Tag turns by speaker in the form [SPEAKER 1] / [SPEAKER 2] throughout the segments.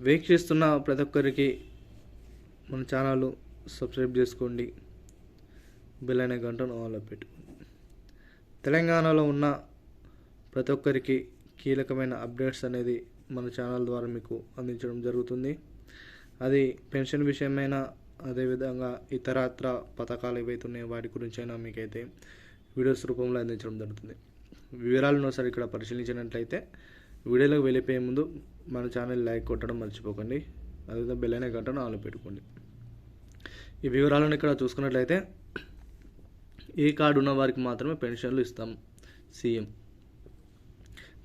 [SPEAKER 1] వీక్షిస్తున్న ప్రతి ఒక్కరికి మన ఛానల్ సబ్స్క్రైబ్ చేసుకోండి, బెల్ అనే గంటను ఆన్లో పెట్టుకోండి. తెలంగాణలో ఉన్న ప్రతి ఒక్కరికి కీలకమైన అప్డేట్స్ అనేది మన ఛానల్ ద్వారా మీకు అందించడం జరుగుతుంది. అది పెన్షన్ విషయమైనా, అదేవిధంగా ఇతరత్ర పథకాలు ఏవైతే ఉన్నాయో వాటి గురించైనా మీకైతే వీడియోస్ రూపంలో అందించడం జరుగుతుంది. వివరాలను ఒకసారి ఇక్కడ పరిశీలించినట్లయితే వీడియోలోకి వెళ్ళిపోయే ముందు మన ఛానల్ లైక్ కొట్టడం మర్చిపోకండి, అదేవిధంగా బెల్ అనే గంటను ఆన్లో పెట్టుకోండి. ఈ వివరాలను ఇక్కడ చూసుకున్నట్లయితే ఈ కార్డు ఉన్న వారికి మాత్రమే పెన్షన్లు ఇస్తాం. సీఎం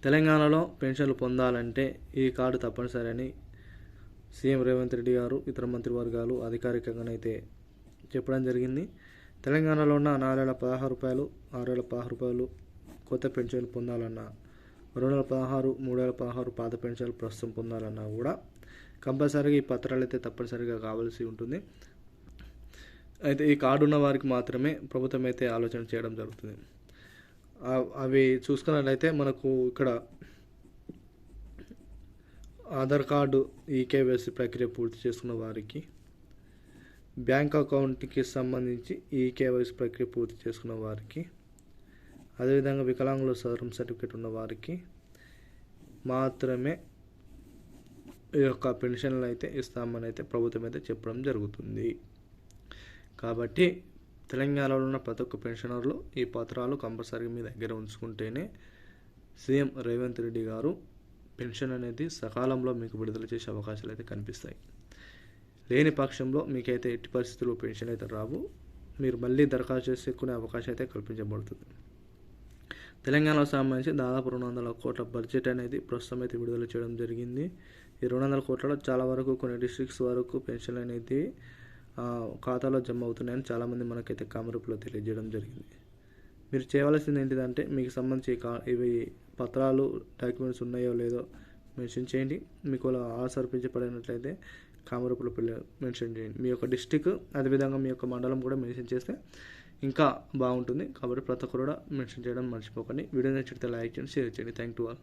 [SPEAKER 1] తెలంగాణలో పెన్షన్లు పొందాలంటే ఈ కార్డు తప్పనిసరి అని సీఎం రేవంత్ రెడ్డి గారు ఇతర మంత్రివర్గాలు అధికారికంగానైతే చెప్పడం జరిగింది. తెలంగాణలో ఉన్న 4,016 రూపాయలు, 6,016 రూపాయలు కొత్త పెన్షన్లు పొందాలన్నా, 2,016, 3,016 పాత పెన్షన్లు ప్రస్తుతం పొందాలన్నా కూడా కంపల్సరీగా ఈ పత్రాలు అయితే తప్పనిసరిగా కావాల్సి ఉంటుంది. అయితే ఈ కార్డు ఉన్న వారికి మాత్రమే ప్రభుత్వం అయితే ఆలోచన చేయడం జరుగుతుంది. అవి చూసుకున్నట్లయితే మనకు ఇక్కడ ఆధార్ కార్డు ఈకేవైసీ ప్రక్రియ పూర్తి చేసుకున్న వారికి, బ్యాంక్ అకౌంట్కి సంబంధించి ఈకేవైసీ ప్రక్రియ పూర్తి చేసుకున్న వారికి, అదేవిధంగా వికలాంగుల సదరం సర్టిఫికేట్ ఉన్న వారికి మాత్రమే ఈ యొక్క పెన్షన్లు అయితే ఇస్తామని అయితే ప్రభుత్వం అయితే చెప్పడం జరుగుతుంది. కాబట్టి తెలంగాణలో ఉన్న ప్రతి ఒక్క పెన్షనర్లు ఈ పత్రాలు కంపల్సరీగా మీ దగ్గర ఉంచుకుంటేనే సీఎం రేవంత్ రెడ్డి గారు పెన్షన్ అనేది సకాలంలో మీకు విడుదల చేసే అవకాశాలు అయితే కనిపిస్తాయి. లేని పక్షంలో మీకైతే ఎట్టి పరిస్థితుల్లో పెన్షన్ అయితే రావు, మీరు మళ్ళీ దరఖాస్తు చేసుకునే అవకాశం అయితే కల్పించబడుతుంది. తెలంగాణకు సంబంధించి దాదాపు 200 కోట్ల బడ్జెట్ అనేది ప్రస్తుతం అయితే విడుదల చేయడం జరిగింది. ఈ 200 కోట్లలో చాలా వరకు కొన్ని డిస్ట్రిక్ట్స్ వరకు పెన్షన్ అనేది ఖాతాలో జమ అవుతున్నాయని చాలామంది మనకైతే కామరూపులో తెలియజేయడం జరిగింది. మీరు చేయవలసింది ఏంటిదంటే మీకు సంబంధించి ఇవి పత్రాలు డాక్యుమెంట్స్ ఉన్నాయో లేదో మెన్షన్ చేయండి. మీకు ఆసర్పించబడినట్లయితే కామరూపులో మెన్షన్ చేయండి. మీ యొక్క డిస్టిక్, అదేవిధంగా మీ యొక్క మండలం కూడా మెన్షన్ చేస్తే ఇంకా బాగుంటుంది. కాబట్టి ప్రతి ఒక్కరు కూడా మెన్షన్ చేయడం మర్చిపోకండి. వీడియో నచ్చితే లైక్ చేయండి, షేర్ చేయండి. Thank you all.